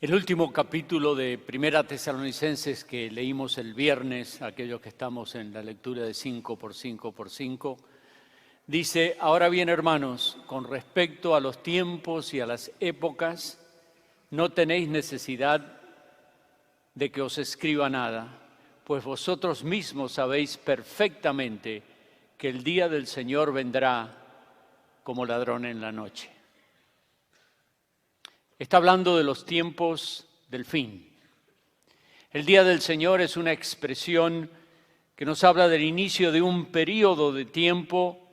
El último capítulo de Primera Tesalonicenses que leímos el viernes, aquellos que estamos en la lectura de 5 por 5 por 5, dice: ahora bien, hermanos, con respecto a los tiempos y a las épocas, no tenéis necesidad de que os escriba nada, pues vosotros mismos sabéis perfectamente que el día del Señor vendrá como ladrón en la noche. Está hablando de los tiempos del fin. El día del Señor es una expresión que nos habla del inicio de un periodo de tiempo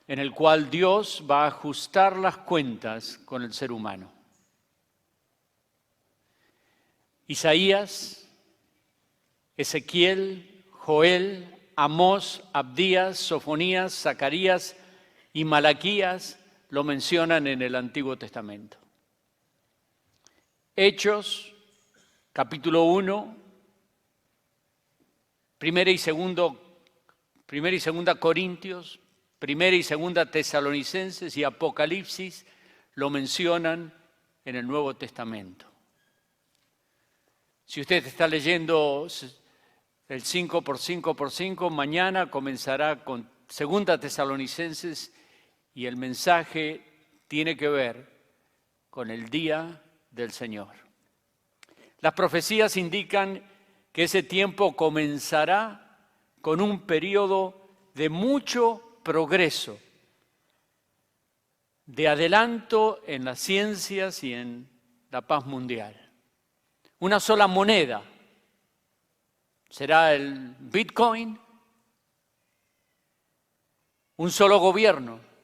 en el cual Dios va a ajustar las cuentas con el ser humano. Isaías, Ezequiel, Joel, Amós, Abdías, Sofonías, Zacarías y Malaquías lo mencionan en el Antiguo Testamento. Hechos, capítulo 1, primera y segunda Corintios, primera y segunda Tesalonicenses y Apocalipsis lo mencionan en el Nuevo Testamento. Si usted está leyendo el 5 por 5 por 5, mañana comenzará con segunda Tesalonicenses y el mensaje tiene que ver con el día del Señor. Las profecías indican que ese tiempo comenzará con un periodo de mucho progreso, de adelanto en las ciencias y en la paz mundial. Una sola moneda será el Bitcoin, un solo gobierno,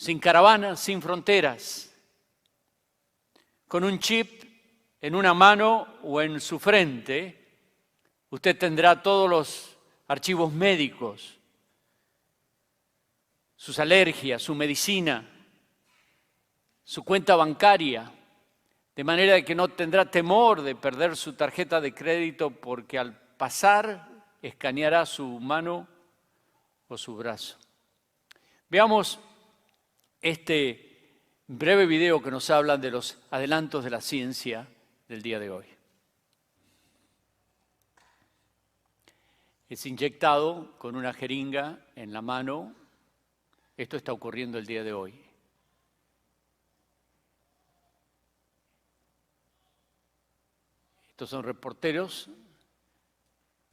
sin caravanas, sin fronteras, con un chip en una mano o en su frente, usted tendrá todos los archivos médicos, sus alergias, su medicina, su cuenta bancaria, de manera que no tendrá temor de perder su tarjeta de crédito porque al pasar escaneará su mano o su brazo. Veamos este breve video que nos habla de los adelantos de la ciencia del día de hoy. Es inyectado con una jeringa en la mano. Esto está ocurriendo el día de hoy. Estos son reporteros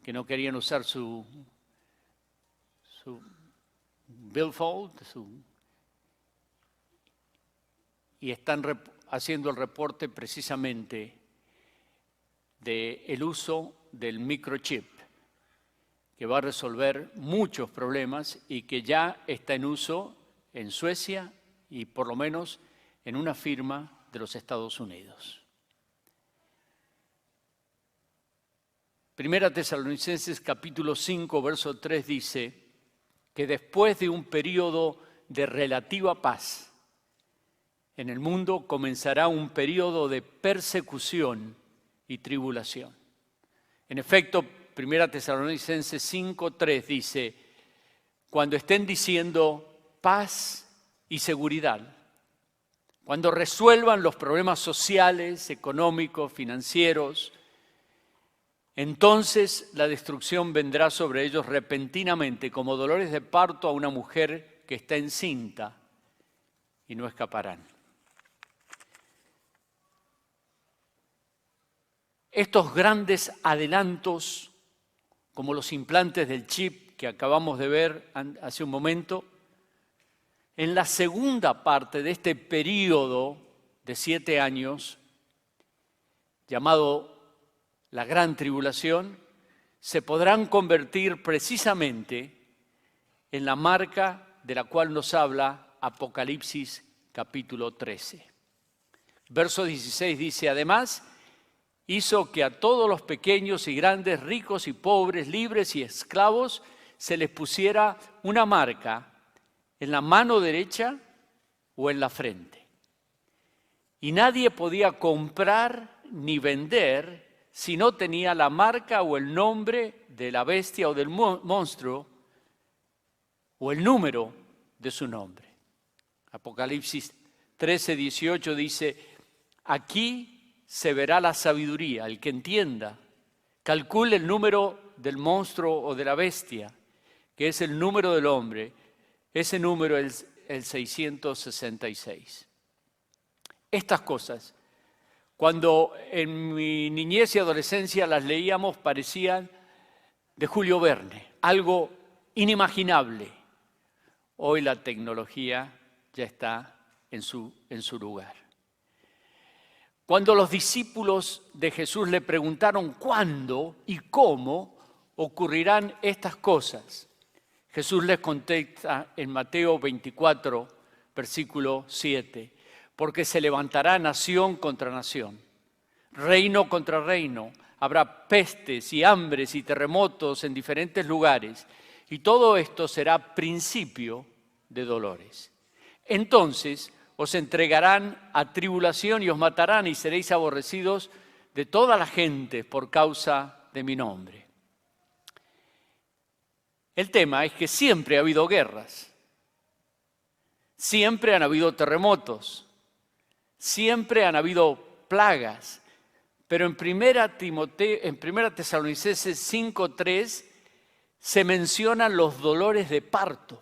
que no querían usar su billfold, y están haciendo el reporte precisamente del uso del microchip, que va a resolver muchos problemas y que ya está en uso en Suecia y por lo menos en una firma de los Estados Unidos. Primera Tesalonicenses capítulo 5, verso 3 dice que después de un periodo de relativa paz, en el mundo comenzará un periodo de persecución y tribulación. En efecto, Primera Tesalonicenses 5:3 dice: cuando estén diciendo paz y seguridad, cuando resuelvan los problemas sociales, económicos, financieros, entonces la destrucción vendrá sobre ellos repentinamente, como dolores de parto a una mujer que está encinta, y no escaparán. Estos grandes adelantos, como los implantes del chip que acabamos de ver hace un momento, en la segunda parte de este periodo de 7 años, llamado la Gran Tribulación, se podrán convertir precisamente en la marca de la cual nos habla Apocalipsis capítulo 13. Verso 16 dice: además, hizo que a todos los pequeños y grandes, ricos y pobres, libres y esclavos, se les pusiera una marca en la mano derecha o en la frente. Y nadie podía comprar ni vender si no tenía la marca o el nombre de la bestia o del monstruo o el número de su nombre. Apocalipsis 13:18 dice, aquí se verá la sabiduría, el que entienda, calcule el número del monstruo o de la bestia, que es el número del hombre, ese número es el 666. Estas cosas, cuando en mi niñez y adolescencia las leíamos, parecían de Julio Verne, algo inimaginable. Hoy la tecnología ya está en su lugar. Cuando los discípulos de Jesús le preguntaron cuándo y cómo ocurrirán estas cosas, Jesús les contesta en Mateo 24, versículo 7, porque se levantará nación contra nación, reino contra reino, habrá pestes y hambres y terremotos en diferentes lugares, y todo esto será principio de dolores. Entonces os entregarán a tribulación y os matarán y seréis aborrecidos de toda la gente por causa de mi nombre. El tema es que siempre ha habido guerras, siempre han habido terremotos, siempre han habido plagas, pero en 1 Tesalonicenses 5:3 se mencionan los dolores de parto,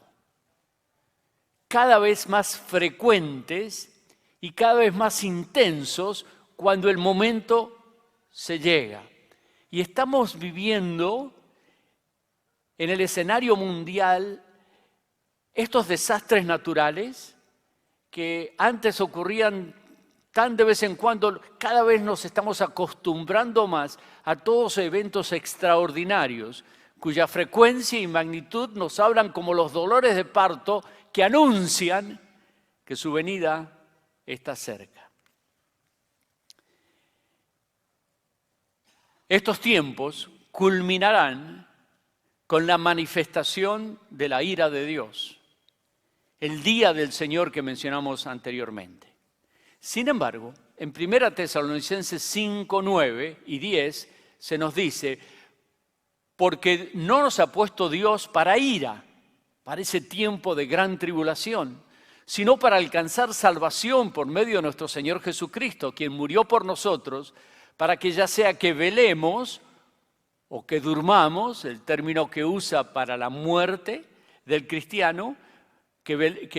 cada vez más frecuentes y cada vez más intensos cuando el momento se llega. Y estamos viviendo en el escenario mundial estos desastres naturales que antes ocurrían tan de vez en cuando, cada vez nos estamos acostumbrando más a todos eventos extraordinarios, cuya frecuencia y magnitud nos hablan como los dolores de parto que anuncian que su venida está cerca. Estos tiempos culminarán con la manifestación de la ira de Dios, el día del Señor que mencionamos anteriormente. Sin embargo, en 1 Tesalonicenses 5, 9 y 10 se nos dice, porque no nos ha puesto Dios para ira, para ese tiempo de gran tribulación, sino para alcanzar salvación por medio de nuestro Señor Jesucristo, quien murió por nosotros, para que ya sea que velemos o que durmamos, el término que usa para la muerte del cristiano, que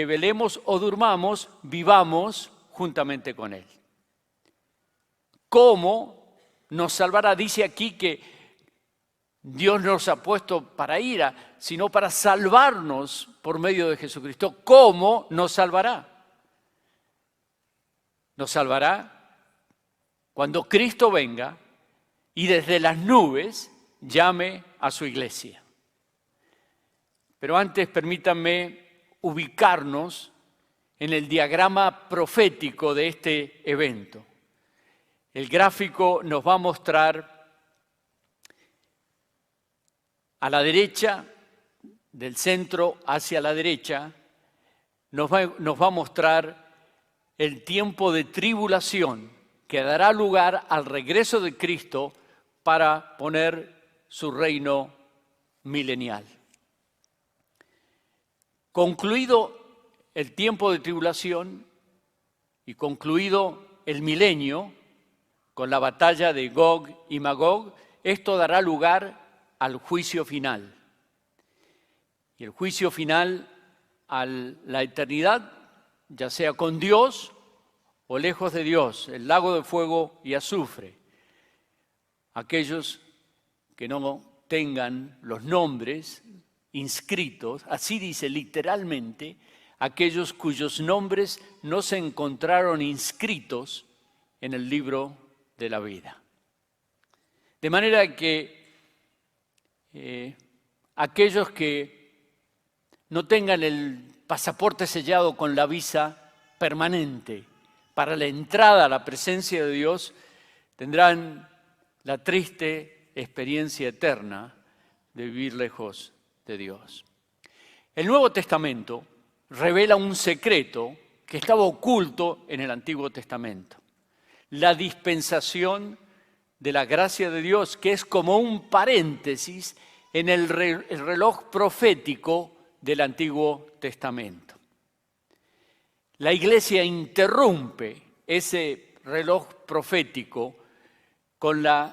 velemos o durmamos, vivamos juntamente con Él. ¿Cómo nos salvará? Dice aquí que Dios nos ha puesto para ira, sino para salvarnos por medio de Jesucristo. ¿Cómo nos salvará? Nos salvará cuando Cristo venga y desde las nubes llame a su iglesia. Pero antes permítanme ubicarnos en el diagrama profético de este evento. El gráfico nos va a mostrar a la derecha, del centro hacia la derecha, nos va a mostrar el tiempo de tribulación que dará lugar al regreso de Cristo para poner su reino milenial. Concluido el tiempo de tribulación y concluido el milenio con la batalla de Gog y Magog, esto dará lugar al juicio final. Y el juicio final a la eternidad, ya sea con Dios o lejos de Dios, el lago de fuego y azufre. Aquellos que no tengan los nombres inscritos, así dice literalmente, aquellos cuyos nombres no se encontraron inscritos en el libro de la vida. De manera que aquellos que no tengan el pasaporte sellado con la visa permanente para la entrada a la presencia de Dios, tendrán la triste experiencia eterna de vivir lejos de Dios. El Nuevo Testamento revela un secreto que estaba oculto en el Antiguo Testamento. La dispensación de la gracia de Dios, que es como un paréntesis en el reloj profético del Antiguo Testamento. la iglesia interrumpe ese reloj profético con el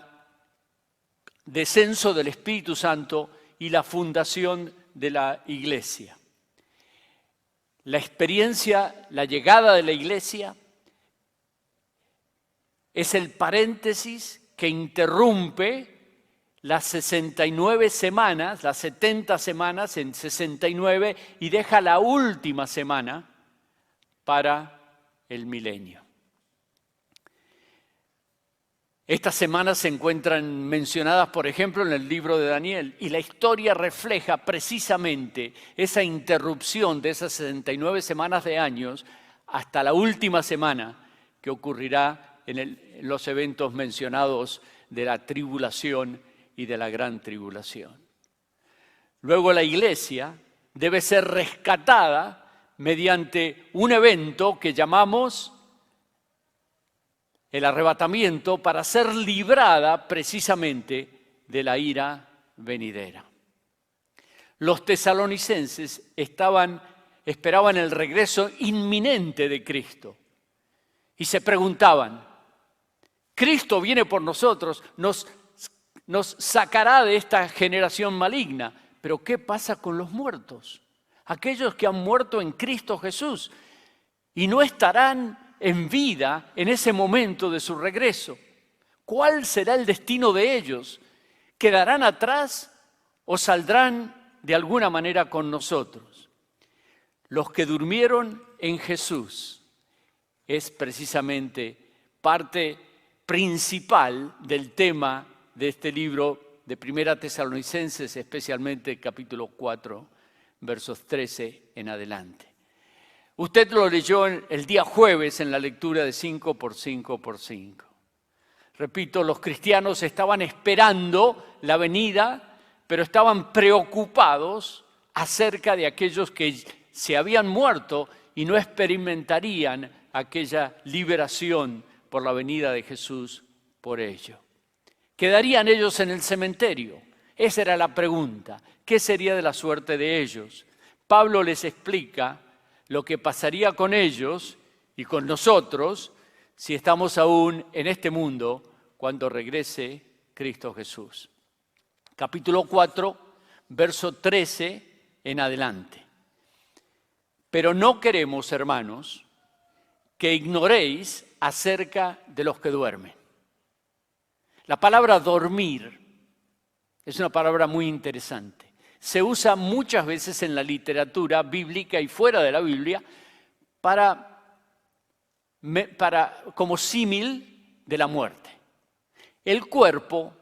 descenso del Espíritu Santo y la fundación de la iglesia. La experiencia, la llegada de la iglesia es el paréntesis que interrumpe las 69 semanas, las 70 semanas en 69, y deja la última semana para el milenio. Estas semanas se encuentran mencionadas, por ejemplo, en el libro de Daniel, y la historia refleja precisamente esa interrupción de esas 69 semanas de años hasta la última semana que ocurrirá en los eventos mencionados de la tribulación y de la gran tribulación. Luego la iglesia debe ser rescatada mediante un evento que llamamos el arrebatamiento, para ser librada precisamente de la ira venidera. Los tesalonicenses esperaban el regreso inminente de Cristo y se preguntaban: Cristo viene por nosotros, nos sacará de esta generación maligna, pero ¿qué pasa con los muertos? Aquellos que han muerto en Cristo Jesús y no estarán en vida en ese momento de su regreso. ¿Cuál será el destino de ellos? ¿Quedarán atrás o saldrán de alguna manera con nosotros? Los que durmieron en Jesús es precisamente parte principal del tema de este libro de Primera Tesalonicenses, especialmente capítulo 4, versos 13 en adelante. Usted lo leyó el día jueves en la lectura de 5 por 5 por 5. Repito, los cristianos estaban esperando la venida, pero estaban preocupados acerca de aquellos que se habían muerto y no experimentarían aquella liberación por la venida de Jesús por ello. ¿Quedarían ellos en el cementerio? Esa era la pregunta. ¿Qué sería de la suerte de ellos? Pablo les explica lo que pasaría con ellos y con nosotros si estamos aún en este mundo cuando regrese Cristo Jesús. Capítulo 4, verso 13 en adelante. Pero no queremos, hermanos, que ignoréis acerca de los que duermen. La palabra dormir es una palabra muy interesante. Se usa muchas veces en la literatura bíblica y fuera de la Biblia como símil de la muerte. El cuerpo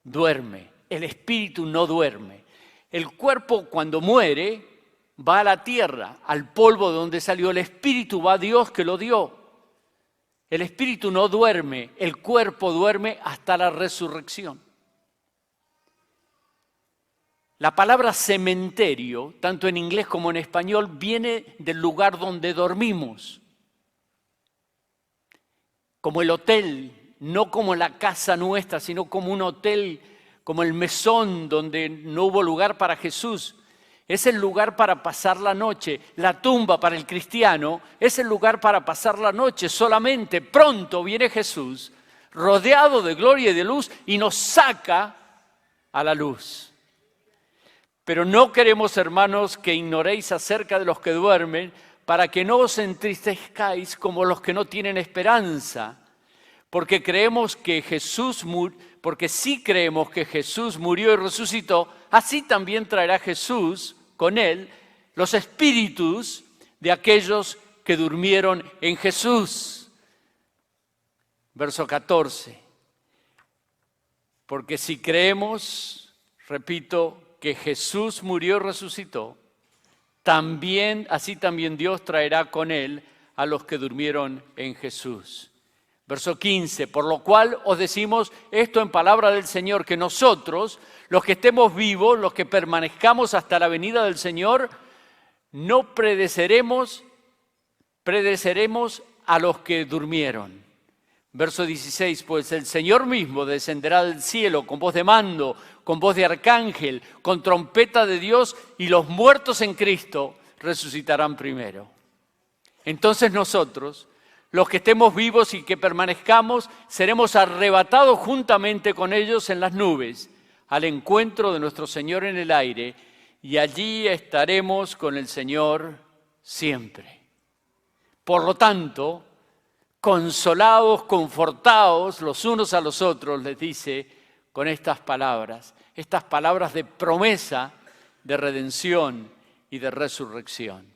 duerme, el espíritu no duerme. El cuerpo cuando muere va a la tierra, al polvo de donde salió. El espíritu va a Dios que lo dio. El espíritu no duerme, el cuerpo duerme hasta la resurrección. La palabra cementerio, tanto en inglés como en español, viene del lugar donde dormimos. Como el hotel, no como la casa nuestra, sino como un hotel, como el mesón donde no hubo lugar para Jesús. Es el lugar para pasar la noche. La tumba para el cristiano es el lugar para pasar la noche. Solamente pronto viene Jesús, rodeado de gloria y de luz, y nos saca a la luz. Pero no queremos, hermanos, que ignoréis acerca de los que duermen, para que no os entristezcáis como los que no tienen esperanza. Porque sí creemos que Jesús murió y resucitó, así también traerá Jesús con él los espíritus de aquellos que durmieron en Jesús. Verso 14. Porque si creemos, repito, que Jesús murió y resucitó, así también Dios traerá con él a los que durmieron en Jesús. Verso 15, por lo cual os decimos esto en palabra del Señor, que nosotros, los que estemos vivos, los que permanezcamos hasta la venida del Señor, no prederemos a los que durmieron. Verso 16, pues el Señor mismo descenderá del cielo con voz de mando, con voz de arcángel, con trompeta de Dios, y los muertos en Cristo resucitarán primero. Entonces nosotros, los que estemos vivos y que permanezcamos, seremos arrebatados juntamente con ellos en las nubes, al encuentro de nuestro Señor en el aire, y allí estaremos con el Señor siempre. Por lo tanto, consolados, confortados los unos a los otros, les dice con estas palabras de promesa, de redención y de resurrección.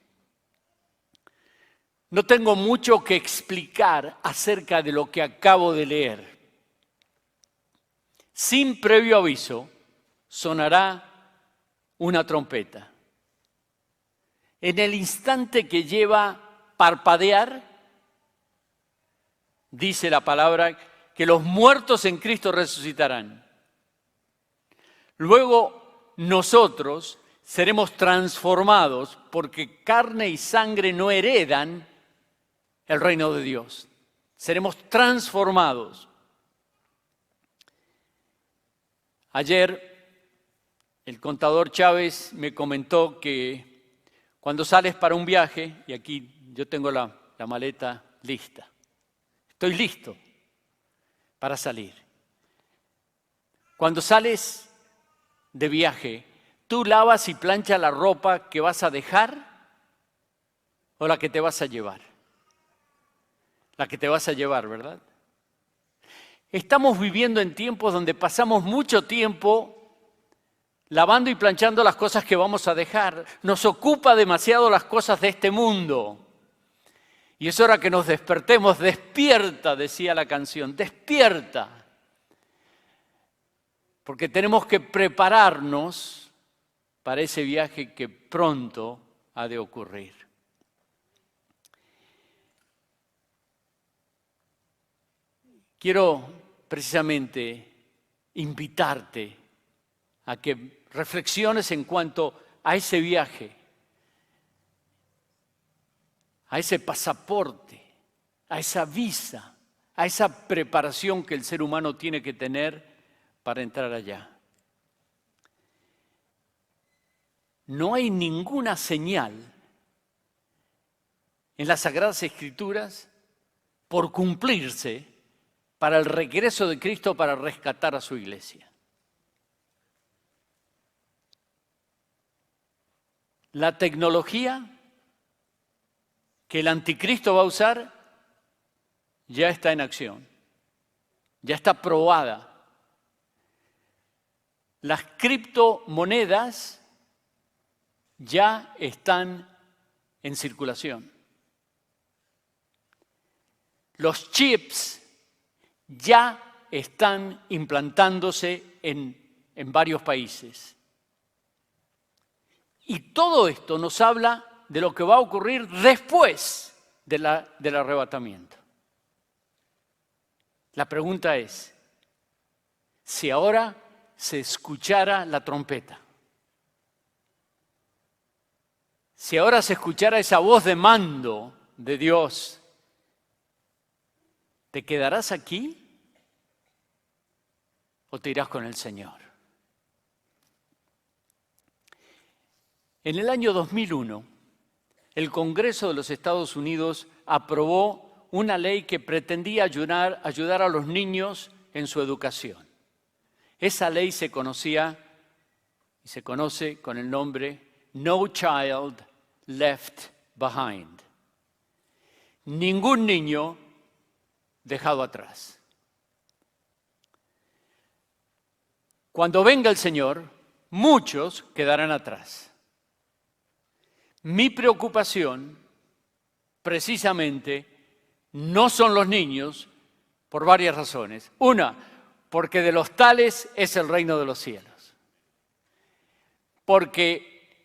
No tengo mucho que explicar acerca de lo que acabo de leer. Sin previo aviso, sonará una trompeta. En el instante que lleva parpadear, dice la palabra que los muertos en Cristo resucitarán. Luego nosotros seremos transformados porque carne y sangre no heredan el reino de Dios. Seremos transformados. Ayer el contador Chávez me comentó que cuando sales para un viaje, y aquí yo tengo la maleta lista, estoy listo para salir. Cuando sales de viaje, ¿tú lavas y planchas la ropa que vas a dejar o la que te vas a llevar? La que te vas a llevar, ¿verdad? Estamos viviendo en tiempos donde pasamos mucho tiempo lavando y planchando las cosas que vamos a dejar. Nos ocupa demasiado las cosas de este mundo. Y es hora que nos despertemos. Despierta, decía la canción, despierta. Porque tenemos que prepararnos para ese viaje que pronto ha de ocurrir. Quiero precisamente invitarte a que reflexiones en cuanto a ese viaje, a ese pasaporte, a esa visa, a esa preparación que el ser humano tiene que tener para entrar allá. No hay ninguna señal en las Sagradas Escrituras por cumplirse para el regreso de Cristo para rescatar a su iglesia. La tecnología que el anticristo va a usar ya está en acción, ya está probada. Las criptomonedas ya están en circulación. Los chips ya están implantándose en varios países. Y todo esto nos habla de lo que va a ocurrir después del arrebatamiento. La pregunta es, si ahora se escuchara la trompeta, si ahora se escuchara esa voz de mando de Dios, ¿te quedarás aquí o te irás con el Señor? En el año 2001, el Congreso de los Estados Unidos aprobó una ley que pretendía ayudar a los niños en su educación. Esa ley se conocía y se conoce con el nombre No Child Left Behind. Ningún niño dejado atrás. Cuando venga el Señor, muchos quedarán atrás. Mi preocupación, precisamente, no son los niños por varias razones. Una, porque de los tales es el reino de los cielos. Porque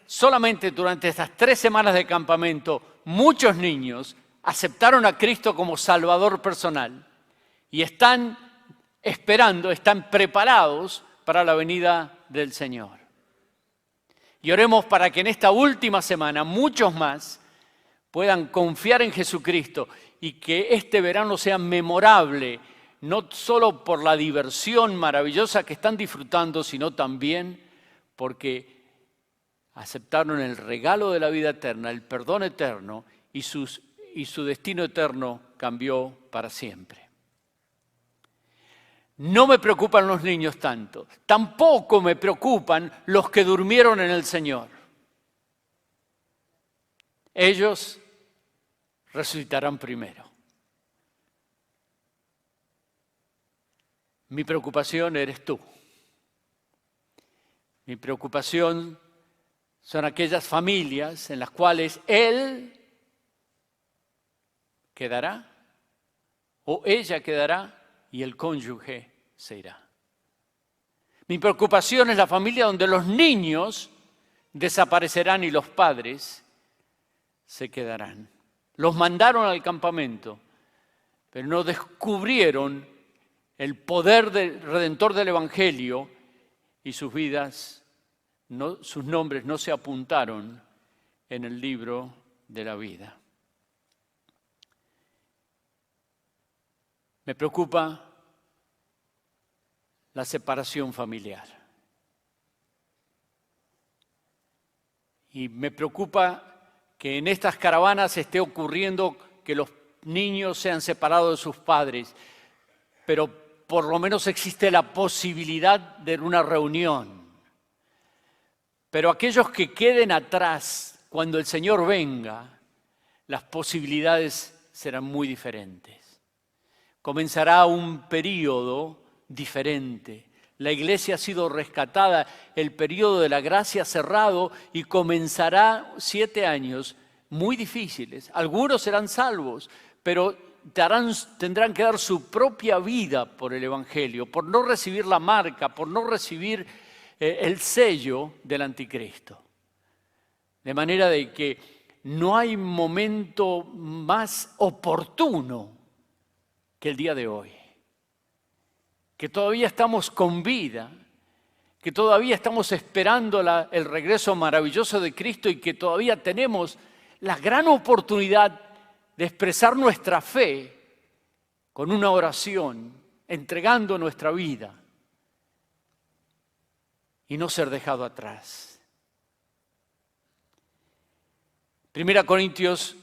solamente durante estas 3 semanas de campamento, muchos niños aceptaron a Cristo como Salvador personal y están esperando, están preparados para la venida del Señor. Y oremos para que en esta última semana muchos más puedan confiar en Jesucristo y que este verano sea memorable, no solo por la diversión maravillosa que están disfrutando, sino también porque aceptaron el regalo de la vida eterna, el perdón eterno, y su destino eterno cambió para siempre. No me preocupan los niños tanto, tampoco me preocupan los que durmieron en el Señor. Ellos resucitarán primero. Mi preocupación eres tú. Mi preocupación son aquellas familias en las cuales Él quedará o ella quedará y el cónyuge se irá. Mi preocupación es la familia donde los niños desaparecerán y los padres se quedarán. Los mandaron al campamento, pero no descubrieron el poder redentor del Evangelio y sus vidas, sus nombres no se apuntaron en el libro de la vida. Me preocupa la separación familiar. Y me preocupa que en estas caravanas esté ocurriendo que los niños sean separados de sus padres, pero por lo menos existe la posibilidad de una reunión. Pero aquellos que queden atrás, cuando el Señor venga, las posibilidades serán muy diferentes. Comenzará un período diferente. La iglesia ha sido rescatada, el período de la gracia cerrado y comenzará 7 años muy difíciles. Algunos serán salvos, pero tendrán que dar su propia vida por el Evangelio, por no recibir la marca, por no recibir el sello del anticristo. De manera de que no hay momento más oportuno que el día de hoy. Que todavía estamos con vida, que todavía estamos esperando el regreso maravilloso de Cristo y que todavía tenemos la gran oportunidad de expresar nuestra fe con una oración, entregando nuestra vida y no ser dejado atrás. 1 Corintios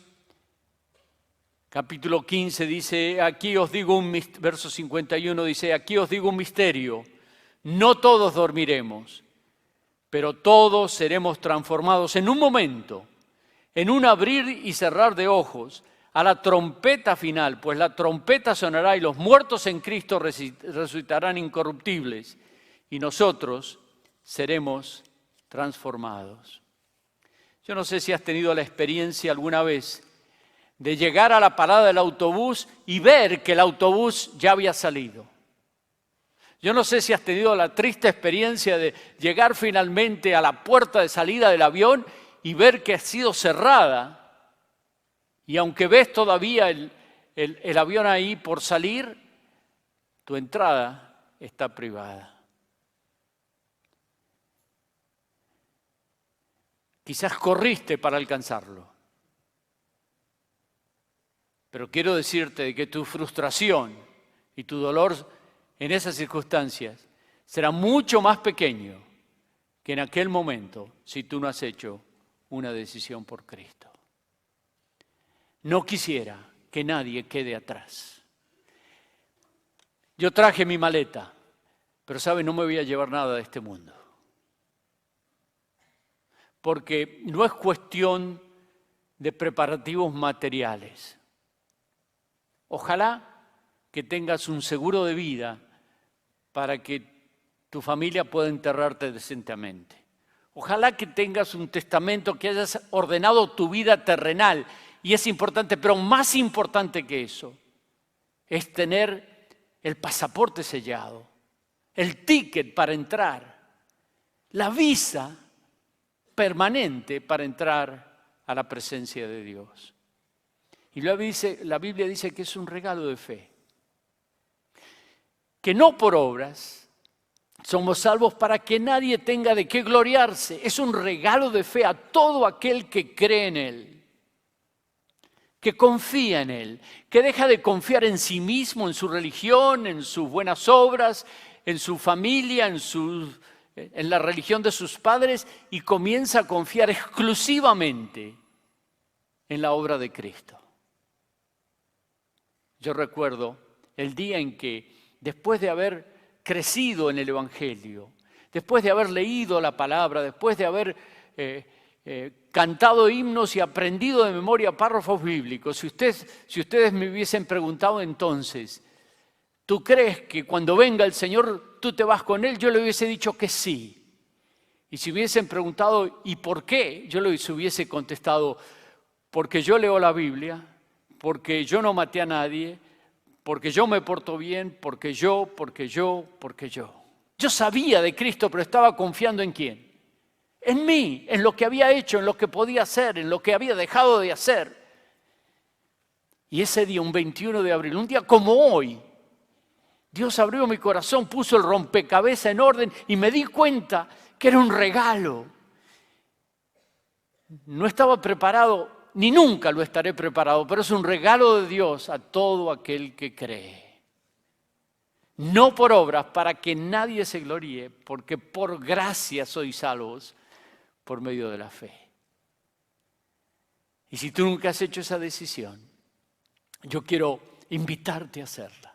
capítulo 15 dice, aquí os digo verso 51 dice, aquí os digo un misterio, no todos dormiremos, pero todos seremos transformados en un momento, en un abrir y cerrar de ojos, a la trompeta final, pues la trompeta sonará y los muertos en Cristo resucitarán incorruptibles y nosotros seremos transformados. Yo no sé si has tenido la experiencia alguna vez de llegar a la parada del autobús y ver que el autobús ya había salido. Yo no sé si has tenido la triste experiencia de llegar finalmente a la puerta de salida del avión y ver que ha sido cerrada. Y aunque ves todavía el avión ahí por salir, tu entrada está privada. Quizás corriste para alcanzarlo. Pero quiero decirte que tu frustración y tu dolor en esas circunstancias será mucho más pequeño que en aquel momento si tú no has hecho una decisión por Cristo. No quisiera que nadie quede atrás. Yo traje mi maleta, pero ¿sabe? No me voy a llevar nada de este mundo. Porque no es cuestión de preparativos materiales. Ojalá que tengas un seguro de vida para que tu familia pueda enterrarte decentemente. Ojalá que tengas un testamento, que hayas ordenado tu vida terrenal. Y es importante, pero más importante que eso, es tener el pasaporte sellado, el ticket para entrar, la visa permanente para entrar a la presencia de Dios. Y la Biblia dice que es un regalo de fe. Que no por obras somos salvos para que nadie tenga de qué gloriarse. Es un regalo de fe a todo aquel que cree en Él, que confía en Él, que deja de confiar en sí mismo, en su religión, en sus buenas obras, en su familia, en sus en la religión de sus padres y comienza a confiar exclusivamente en la obra de Cristo. Yo recuerdo el día en que, después de haber crecido en el Evangelio, después de haber leído la palabra, después de haber cantado himnos y aprendido de memoria párrafos bíblicos, si ustedes me hubiesen preguntado entonces, ¿tú crees que cuando venga el Señor tú te vas con Él? Yo le hubiese dicho que sí. Y si hubiesen preguntado, ¿y por qué? Yo les hubiese contestado, porque yo leo la Biblia, porque yo no maté a nadie, porque yo me porto bien, porque yo. Yo sabía de Cristo, pero estaba confiando ¿en quién? En mí, en lo que había hecho, en lo que podía hacer, en lo que había dejado de hacer. Y ese día, un 21 de abril, un día como hoy, Dios abrió mi corazón, puso el rompecabezas en orden y me di cuenta que era un regalo. No estaba preparado, ni nunca lo estaré preparado, pero es un regalo de Dios a todo aquel que cree. No por obras, para que nadie se gloríe, porque por gracia sois salvos por medio de la fe. Y si tú nunca has hecho esa decisión, yo quiero invitarte a hacerla.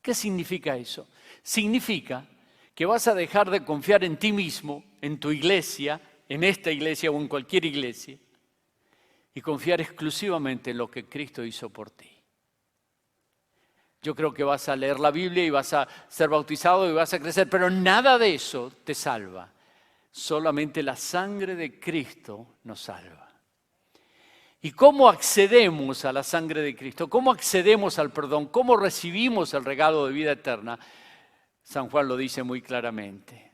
¿Qué significa eso? Significa que vas a dejar de confiar en ti mismo, en tu iglesia, en esta iglesia o en cualquier iglesia, y confiar exclusivamente en lo que Cristo hizo por ti. Yo creo que vas a leer la Biblia y vas a ser bautizado y vas a crecer, pero nada de eso te salva. Solamente la sangre de Cristo nos salva. ¿Y cómo accedemos a la sangre de Cristo? ¿Cómo accedemos al perdón? ¿Cómo recibimos el regalo de vida eterna? San Juan lo dice muy claramente.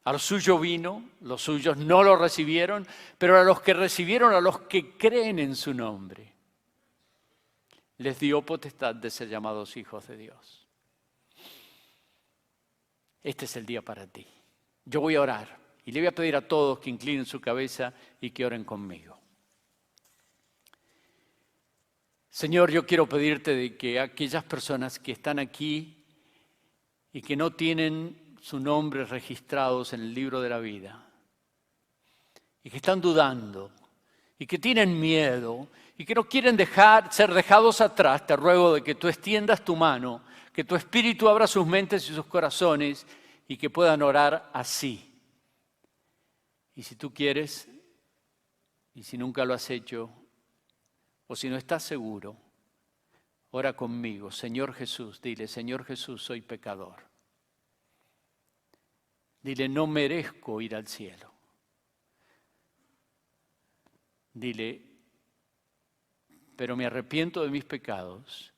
A los suyos vino, los suyos no lo recibieron, pero a los que recibieron, a los que creen en su nombre, les dio potestad de ser llamados hijos de Dios. Este es el día para ti. Yo voy a orar y le voy a pedir a todos que inclinen su cabeza y que oren conmigo. Señor, yo quiero pedirte de que aquellas personas que están aquí y que no tienen sus nombres registrados en el libro de la vida y que están dudando y que tienen miedo y que no quieren ser dejados atrás, te ruego de que tú extiendas tu mano, que tu Espíritu abra sus mentes y sus corazones y que puedan orar así. Y si tú quieres, y si nunca lo has hecho, o si no estás seguro, ora conmigo. Señor Jesús, dile, Señor Jesús, soy pecador. Dile, no merezco ir al cielo. Dile, pero me arrepiento de mis pecados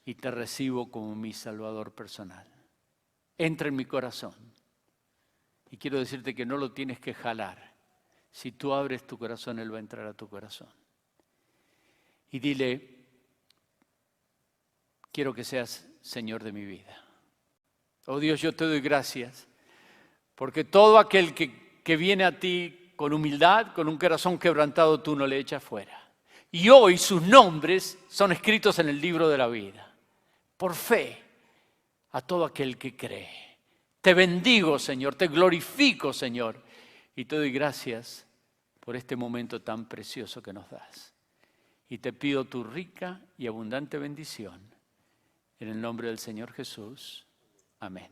y te recibo como mi Salvador personal. Entra en mi corazón. Y quiero decirte que no lo tienes que jalar. Si tú abres tu corazón, Él va a entrar a tu corazón. Y dile, quiero que seas Señor de mi vida. Oh Dios, yo te doy gracias, porque todo aquel que viene a ti con humildad, con un corazón quebrantado, tú no le echas fuera. Y hoy sus nombres son escritos en el libro de la vida. Por fe, a todo aquel que cree. Te bendigo, Señor, te glorifico, Señor, y te doy gracias por este momento tan precioso que nos das. Y te pido tu rica y abundante bendición. En el nombre del Señor Jesús. Amén.